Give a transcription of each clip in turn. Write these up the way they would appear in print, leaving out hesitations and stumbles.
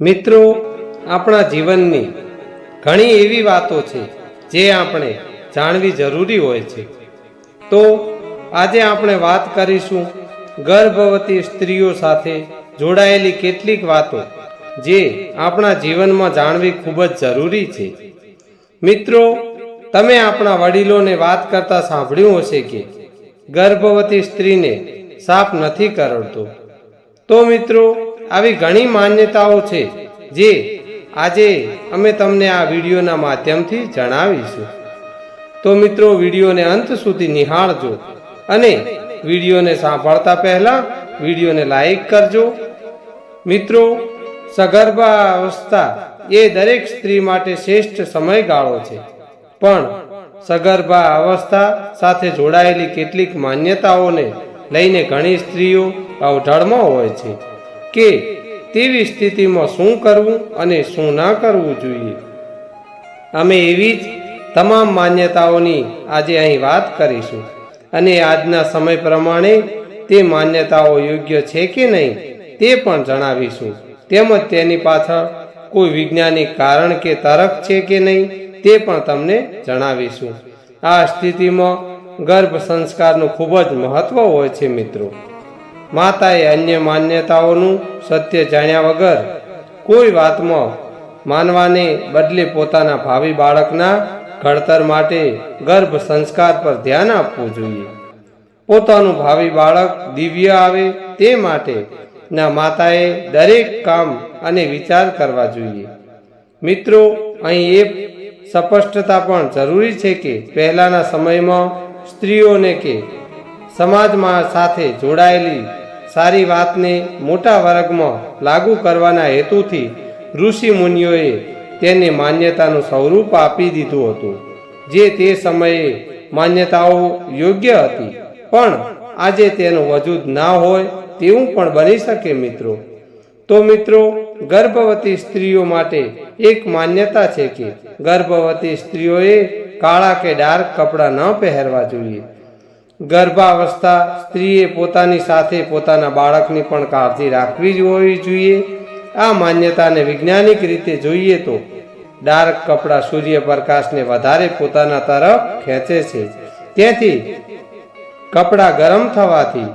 મિત્રો, આપણા જીવનની ઘણી એવી વાતો છે જે આપણે જાણવી જરૂરી હોય છે. તો આજે આપણે વાત કરીશું ગર્ભવતી સ્ત્રીઓ સાથે જોડાયેલી કેટલીક વાતો જે આપણા જીવનમાં જાણવી ખૂબ જ જરૂરી છે. મિત્રો, તમે આપણા વડીલોને વાત કરતા સાંભળ્યું હશે કે ગર્ભવતી સ્ત્રીને સાપ નથી કરડતો. તો મિત્રો, આવી ઘણી માન્યતાઓ છે જે આજે અમે તમને આ વિડીયોના માધ્યમથી જણાવીશું. તો મિત્રો, વિડીયોને અંત સુધી નિહાળજો અને વિડીયોને સાંભળતા પહેલા વિડીયોને લાઈક કરજો. મિત્રો, સગર્ભા અવસ્થા એ દરેક સ્ત્રી માટે શ્રેષ્ઠ સમયગાળો છે, પણ સગર્ભા અવસ્થા સાથે જોડાયેલી કેટલીક માન્યતાઓને લઈને ઘણી સ્ત્રીઓ અવઢળમાં હોય છે કે તેવી સ્થિતિમાં શું કરવું અને શું ના કરવું જોઈએ. અમે એવી જ તમામ માન્યતાઓની આજે અહીં વાત કરીશું અને આજના સમય પ્રમાણે તે માન્યતાઓ યોગ્ય છે કે નહીં તે પણ જણાવીશું. તેમજ તેની પાછળ કોઈ વૈજ્ઞાનિક કારણ કે તર્ક છે કે નહીં તે પણ તમને જણાવીશું. આ સ્થિતિમાં ગર્ભ સંસ્કારનું ખૂબ જ મહત્વ હોય છે. મિત્રો, માતાએ અન્ય માન્યતાઓનું સત્ય જાણ્યા વગર કોઈ વાતમાં માનવાને બદલે પોતાના ભાવિ બાળકના ઘડતર માટે ગર્ભ સંસ્કાર પર ધ્યાન આપવું જોઈએ. પોતાનું ભાવિ બાળક દિવ્ય આવે તે માટે ના માતાએ દરેક કામ અને વિચાર કરવા જોઈએ. મિત્રો, અહીં એ સ્પષ્ટતા પણ જરૂરી છે કે પહેલાના સમયમાં સ્ત્રીઓને કે સમાજમાં સાથે જોડાયેલી સારી વાતને મોટા વર્ગમાં લાગુ કરવાના હેતુથી ઋષિ મુનિઓએ તેને માન્યતાનું સ્વરૂપ આપી દીધું હતું, જે તે સમયે માન્યતાઓ યોગ્ય હતી, પણ આજે તેનું વજૂદ ના હોય તેવું પણ બની શકે. મિત્રો, તો મિત્રો, ગર્ભવતી સ્ત્રીઓ માટે એક માન્યતા છે કે ગર્ભવતી સ્ત્રીઓએ કાળા કે ડાર્ક કપડાં ન પહેરવા જોઈએ. ગર્ભાવસ્થા સ્ત્રીએ પોતાની સાથે પોતાના બાળકની પણ કાળજી રાખવી જ હોવી જોઈએ. આ માન્યતાને વૈજ્ઞાનિક રીતે જોઈએ તો ડાર્ક કપડાં સૂર્યપ્રકાશને વધારે પોતાના તરફ ખેંચે છે, તેથી કપડાં ગરમ થવાથી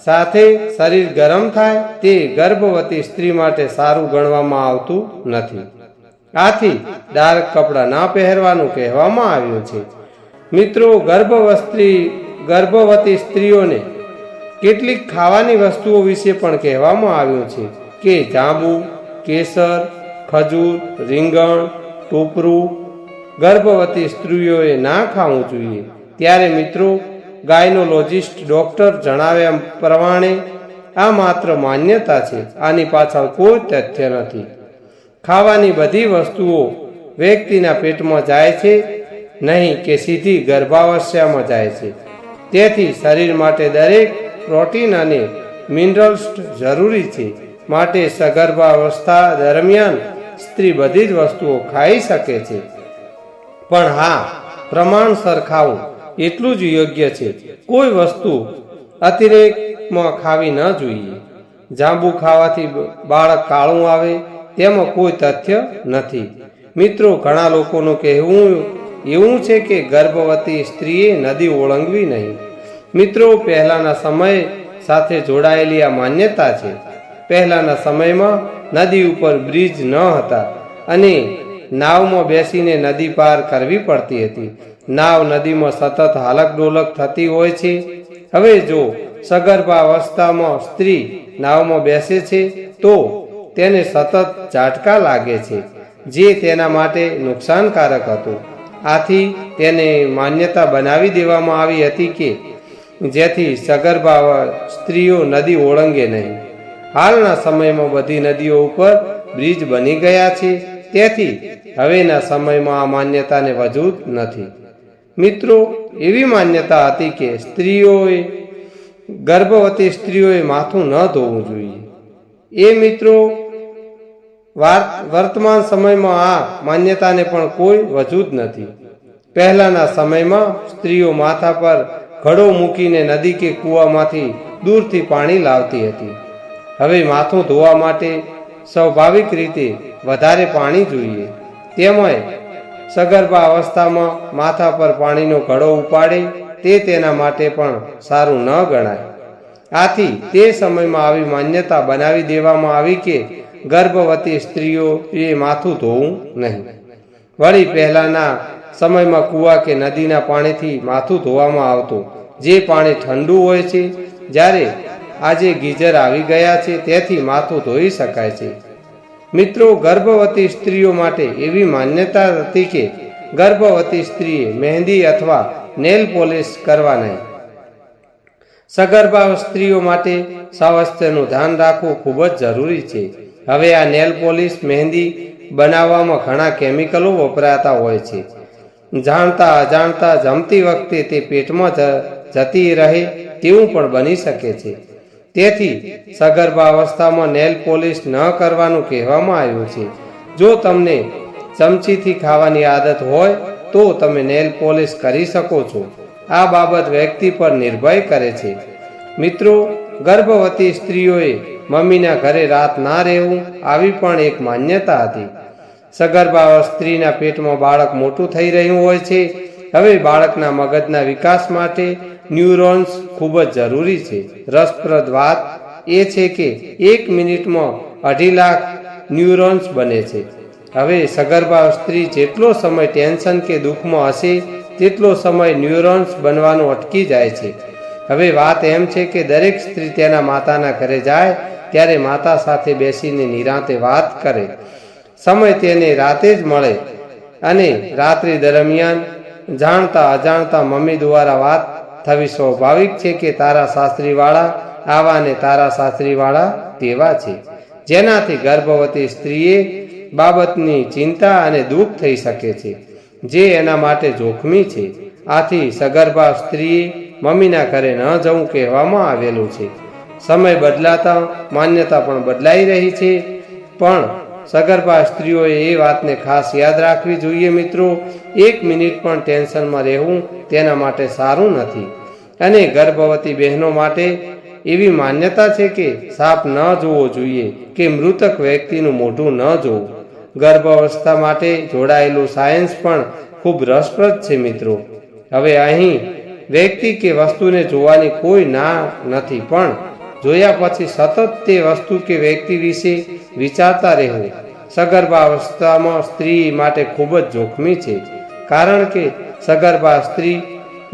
સાથે શરીર ગરમ થાય તે ગર્ભવતી સ્ત્રી માટે સારું ગણવામાં આવતું નથી. આથી ડાર્ક કપડાં ના પહેરવાનું કહેવામાં આવ્યું છે. મિત્રો, ગર્ભવતી સ્ત્રીઓને કેટલીક ખાવાની વસ્તુઓ વિશે પણ કહેવામાં આવ્યું છે કે જાંબુ, કેસર, ખજૂર, રીંગણ, ટોપરું ગર્ભવતી સ્ત્રીઓએ ના ખાવું જોઈએ. ત્યારે મિત્રો, ગાયનોલોજિસ્ટ ડોક્ટર જણાવ્યા પ્રમાણે આ માત્ર માન્યતા છે, આની પાછળ કોઈ તથ્ય નથી. ખાવાની બધી વસ્તુઓ વ્યક્તિના પેટમાં જાય છે, નહીં કે સીધી ગર્ભાવસ્થામાં જાય છે. તેથી શરીર માટે દરેક પ્રોટીન અને મિનરલ્સ જરૂરી છે. માટે સગર્ભાવસ્થા દરમિયાન સ્ત્રી બધી જ વસ્તુઓ ખાઈ શકે છે, પણ હા, પ્રમાણસર ખાવું એટલું જ યોગ્ય છે. કોઈ વસ્તુ અતિરેકમાં ખાવી ન જોઈએ. જાંબુ ખાવાથી બાળક કાળું આવે તેમાં કોઈ તથ્ય નથી. મિત્રો, ઘણા લોકોનું કહેવું એવું છે કે ગર્ભવતી સ્ત્રીએ નદી ઓળંગવી નહીં. મિત્રો, પહેલાના સમય સાથે જોડાયેલી આ માન્યતા છે. પહેલાના સમયમાં નદી ઉપર બ્રિજ ન હતા અને નાવમાં બેસીને નદી પાર કરવી પડતી હતી. નાવ નદીમાં સતત હાલક ડોલક થતી હોય છે. હવે જો સગર્ભાવસ્થામાં સ્ત્રી નાવમાં બેસે છે તો તેને સતત ઝાટકા લાગે છે, જે તેના માટે નુકસાનકારક હતું. આથી તેને માન્યતા બનાવી દેવામાં આવી હતી કે જેથી સગર્ભા સ્ત્રીઓ નદી ઓળંગે નહીં. હાલના સમયમાં બધી નદીઓ ઉપર બ્રિજ બની ગયા છે, તેથી હવેના સમયમાં આ માન્યતાને વજૂદ નથી. મિત્રો, એવી માન્યતા હતી કે ગર્ભવતી સ્ત્રીઓએ માથું ન ધોવું જોઈએ. એ મિત્રો, વર્તમાન સમયમાં આ માન્યતાને પણ કોઈ વજૂદ નથી. પહેલાના સમયમાં સ્ત્રીઓ માથા પર ઘડો મૂકીને નદી કે કૂવામાંથી દૂરથી પાણી લાવતી હતી. હવે માથું ધોવા માટે સ્વાભાવિક રીતે વધારે પાણી જોઈએ. તેમજ સગર્ભા અવસ્થામાં માથા પર પાણીનો ઘડો ઉપાડે તે તેના માટે પણ સારું ન ગણાય. આથી તે સમયમાં આવી માન્યતા બનાવી દેવામાં આવી કે ગર્ભવતી સ્ત્રીઓએ માથું ધોવું નહીં. વળી પહેલાના સમયમાં કૂવા કે નદીના પાણીથી માથું ધોવામાં આવતું, જે પાણી ઠંડુ હોય છે. જ્યારે આજે ગીઝર આવી ગયા છે તેથી માથું ધોઈ શકાય છે. મિત્રો, ગર્ભવતી સ્ત્રીઓ માટે એવી માન્યતા હતી કે ગર્ભવતી સ્ત્રીએ મહેંદી અથવા નેલ પોલિશ કરવા નહીં. સગર્ભા સ્ત્રીઓ માટે સ્વાસ્થ્યનું ધ્યાન રાખવું ખૂબ જ જરૂરી છે. હવે આ નેલ પોલિશ મહેંદી બનાવવામાં ઘણા કેમિકલો વપરાતા હોય છે. જાણતા અજાણતા જમતી વખતે તે પેટમાં જતી રહે તેવું પણ બની શકે છે. તેથી સગર્ભા અવસ્થામાં નેલ પોલિશ ન કરવાનું કહેવામાં આવ્યું છે. જો તમને ચમચીથી ખાવાની આદત હોય તો તમે નેલ પોલિશ કરી શકો છો. આ બાબત વ્યક્તિ પર નિર્ભય કરે છે. મિત્રો, ગર્ભવતી સ્ત્રીઓએ મમ્મીના ઘરે રાત ના રહેવું આવી પણ એક માન્યતા હતી. સગર્ભા સ્ત્રીના પેટમાં બાળક મોટું થઈ રહ્યું હોય છે. હવે બાળકના મગજના વિકાસ માટે ન્યુરોન્સ ખૂબ જ જરૂરી છે. રસપ્રદ વાત એ છે કે 1 મિનિટમાં 2.5 લાખ ન્યુરોન્સ બને છે. હવે સગર્ભા સ્ત્રી જેટલો સમય ટેન્શન કે દુઃખમાં હશે તેટલો સમય ન્યુરોન્સ બનવાનું અટકી જાય છે. હવે વાત એમ છે કે દરેક સ્ત્રી તેના માતાના ઘરે જાય ત્યારે માતા સાથે બેસીને નિરાંતે વાત કરે. સમય તેને રાતે જ મળે અને રાત્રિ દરમિયાન જાણતા અજાણતા મમ્મી દ્વારા વાત થવી સ્વાભાવિક છે કે તારા સાસરીવાળા આવા ને તારા સાસરીવાળા તેવા છે. જેનાથી ગર્ભવતી સ્ત્રીએ બાબતની ચિંતા અને દુઃખ થઈ શકે છે, જે એના માટે જોખમી છે. આથી સગર્ભા સ્ત્રીએ મમ્મીના ઘરે ન જવું કહેવામાં આવેલું છે. સમય બદલાતા માન્યતા પણ બદલાઈ રહી છે, પણ સગર્ભા સ્ત્રીઓએ એ વાતને ખાસ યાદ રાખવી જોઈએ. મિત્રો, 1 મિનિટ પણ ટેન્શનમાં રહેવું તેના માટે સારું નથી. અને ગર્ભવતી બહેનો માટે એવી માન્યતા છે કે સાપ ન જોવો જોઈએ કે મૃતક વ્યક્તિનું મોઢું ન જોવું. ગર્ભાવસ્થા માટે જોડાયેલું સાયન્સ પણ ખૂબ રસપ્રદ છે. મિત્રો, હવે અહીં વ્યક્તિ કે વસ્તુને જોવાની કોઈ ના નથી, પણ જોયા પછી સતત તે વસ્તુ કે વ્યક્તિ વિશે વિચારતા રહેવું સગર્ભાવસ્થામાં સ્ત્રી માટે ખૂબ જ જોખમી છે. કારણ કે સગર્ભા સ્ત્રી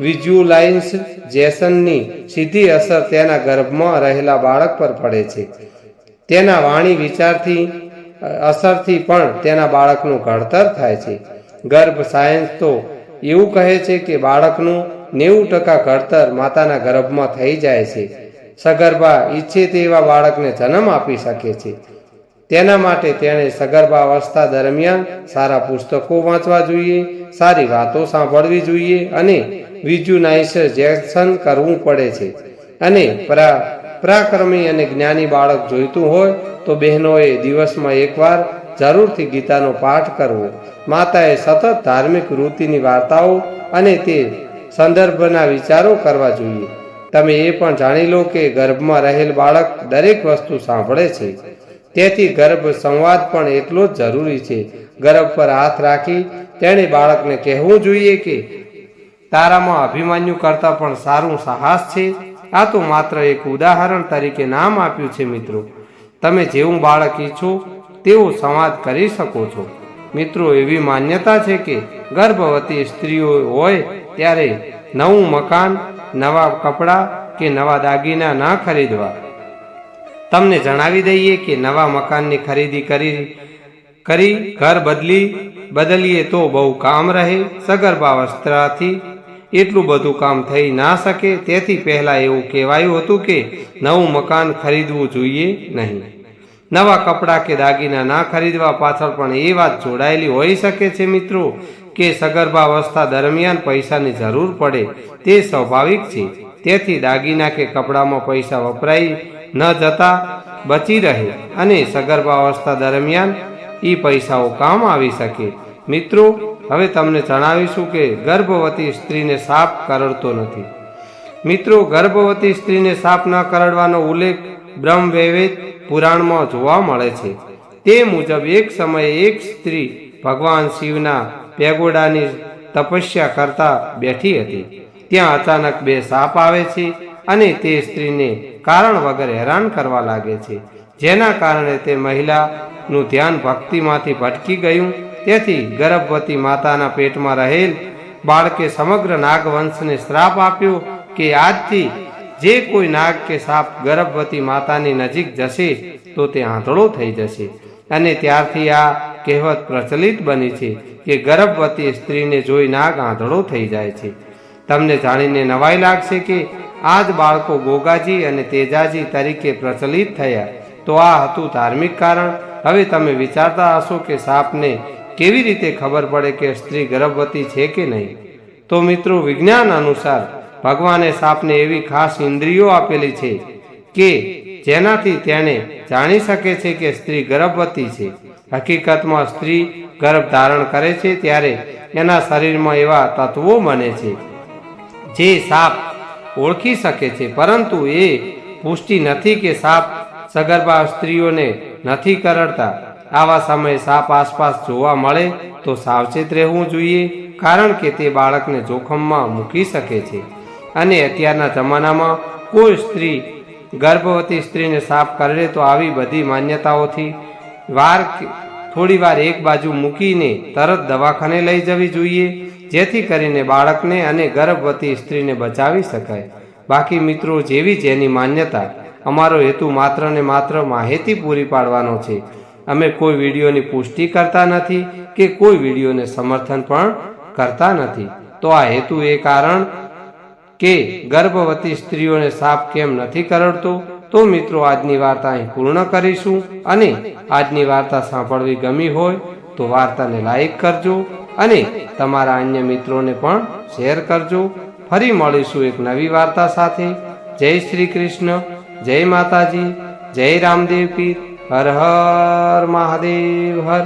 વિઝ્યુલાઇઝેશનની સીધી અસર તેના ગર્ભમાં રહેલા બાળક પર પડે છે. તેના વાણી વિચારથી અસરથી પણ તેના બાળકનું ઘડતર થાય છે. ગર્ભ સાયન્સ તો એવું કહે છે કે બાળકનું 90% ઘડતર માતાના ગર્ભમાં થઈ જાય છે. સગર્ભા ઈચ્છે તેવા બાળકને જન્મ આપી શકે છે. તેના માટે તેણે સગર્ભા અવસ્થા દરમિયાન સારા પુસ્તકો વાંચવા જોઈએ, સારી વાતો સાંભળવી જોઈએ અને વિઝ્યુલાઇઝેશન કરવું પડે છે. અને પરાક્રમી અને જ્ઞાની બાળક જોઈતું હોય તો બહેનોએ દિવસમાં એકવાર જરૂરથી ગીતાનો પાઠ કરવો. માતાએ સતત ધાર્મિક વૃત્તિની વાર્તાઓ અને તે સંદર્ભના વિચારો કરવા જોઈએ. તમે એ પણ જાણી લો કે ગર્ભમાં રહેલ બાળક દરેક વસ્તુ સાંભળે છે. તેથી ગર્ભ સંવાદ પણ એટલો જ જરૂરી છે. ગર્ભ પર હાથ રાખી તેણે બાળકને કહેવું જોઈએ કે તારામાં અભિમન્યુ કરતાં પણ સારું સાહસ છે. આ તો માત્ર એક ઉદાહરણ તરીકે નામ આપ્યું છે. મિત્રો, તમે જેવું બાળક ઈચ્છો તેવો સંવાદ કરી શકો છો. મિત્રો, એવી માન્યતા છે કે ગર્ભવતી સ્ત્રીઓ હોય ત્યારે નવું મકાન, નવા કપડાં કે નવા દાગીના ના ખરીદવા. તમને જણાવી દઈએ કે નવા મકાનની ખરીદી કરી ઘર બદલીએ તો બહુ કામ રહે. સગર્ભાવસ્થાથી એટલું બધું કામ થઈ ના શકે. તેથી પહેલાં એવું કહેવાયું હતું કે નવું મકાન ખરીદવું જોઈએ નહીં. નવા કપડાં કે દાગીના ના ખરીદવા પાછળ પણ એ વાત જોડાયેલી હોઈ શકે છે. મિત્રો, કે સગર્ભાવસ્થા દરમિયાન પૈસાની જરૂર પડે તે સ્વાભાવિક છે. તેથી દાગીના કે કપડામાં પૈસા વપરાઈ ન જતા બચી રહે અને સગર્ભાવસ્થા દરમિયાન એ પૈસાઓ કામ આવી શકે. મિત્રો, હવે તમને જણાવીશું કે ગર્ભવતી સ્ત્રીને સાપ કરડતો નથી. મિત્રો, ગર્ભવતી સ્ત્રીને સાપ ન કરડવાનો ઉલ્લેખ બ્રહ્મવૈવર્ત પુરાણમાં જોવા મળે છે. તે મુજબ એક સમયે એક સ્ત્રી ભગવાન શિવના પેગોડાની તપસ્યા કરતા બેઠી હતી. ત્યાં અચાનક બે સાપ આવે છે અને તે સ્ત્રીને કારણ વગર હેરાન કરવા લાગે છે, જેના કારણે તે મહિલાનું ધ્યાન ભક્તિમાંથી ભટકી ગયું. તેથી ગર્ભવતી માતાના પેટમાં રહેલ બાળકે સમગ્ર નાગવંશને શ્રાપ આપ્યો કે આજથી જે કોઈ નાગ કે સાપ ગર્ભવતી માતાની નજીક જશે તો તે આંધળો થઈ જશે. અને ત્યારથી આ કહેવત પ્રચલિત બની છે કે ગર્ભવતી સ્ત્રીને જોઈ નાગ આંધળો થઈ જાય છે. તમને જાણીને નવાઈ લાગશે કે આ જ બાળકો ગોગાજી અને તેજાજી તરીકે પ્રચલિત થયા. તો આ હતું ધાર્મિક કારણ. હવે તમે વિચારતા હશો કે સાપને કેવી રીતે ખબર પડે કે સ્ત્રી ગર્ભવતી છે કે નહીં? તો મિત્રો, વિજ્ઞાન અનુસાર ભગવાને સાપને એવી ખાસ ઇન્દ્રિયો આપેલી છે કે જેનાથી તેણે જાણી શકે છે કે સ્ત્રી ગર્ભવતી છે. હકીકતમાં સ્ત્રી ગર્ભ ધારણ કરે છે ત્યારે એના શરીરમાં એવા તત્વો બને છે જે સાપ ઓળખી શકે છે, પરંતુ એ પુષ્ટિ નથી કે સાપ સગર્ભા સ્ત્રીઓને નથી કરડતા. આવા સમયે સાપ આસપાસ જોવા મળે તો સાવચેત રહેવું જોઈએ, કારણ કે તે બાળકને જોખમમાં મૂકી શકે છે. અને અત્યારના જમાનામાં કોઈ સ્ત્રી ગર્ભવતી સ્ત્રીને સાપ કરડે તો આવી બધી માન્યતાઓથી થોડી વાર એક બાજુ મૂકીને તરત દવાખાને લઈ જવી જોઈએ, જેથી કરીને બાળકને અને ગર્ભવતી સ્ત્રીને બચાવી શકાય. બાકી મિત્રો, જેવી જેની માન્યતા, અમારો હેતુ માત્ર ને માત્ર માહિતી પૂરી પાડવાનો છે. અમે કોઈ વિડીયોની પુષ્ટિ કરતા નથી કે કોઈ વિડીયોને સમર્થન પણ કરતા નથી. તો આ હેતુ એ કારણ કે ગર્ભવતી સ્ત્રીઓને સાપ કેમ નથી કરડતો. તો મિત્રો, આજની વાર્તા અહીં પૂર્ણ કરીશું. અને આજની વાર્તા સાંભળવી ગમી હોય તો વાર્તાને લાઈક કરજો અને તમારા અન્ય મિત્રોને પણ શેર કરજો. ફરી મળીશું એક નવી વાર્તા સાથે. જય શ્રી કૃષ્ણ, જય માતાજી, જય રામદેવ પીર, હર હર મહાદેવ હર.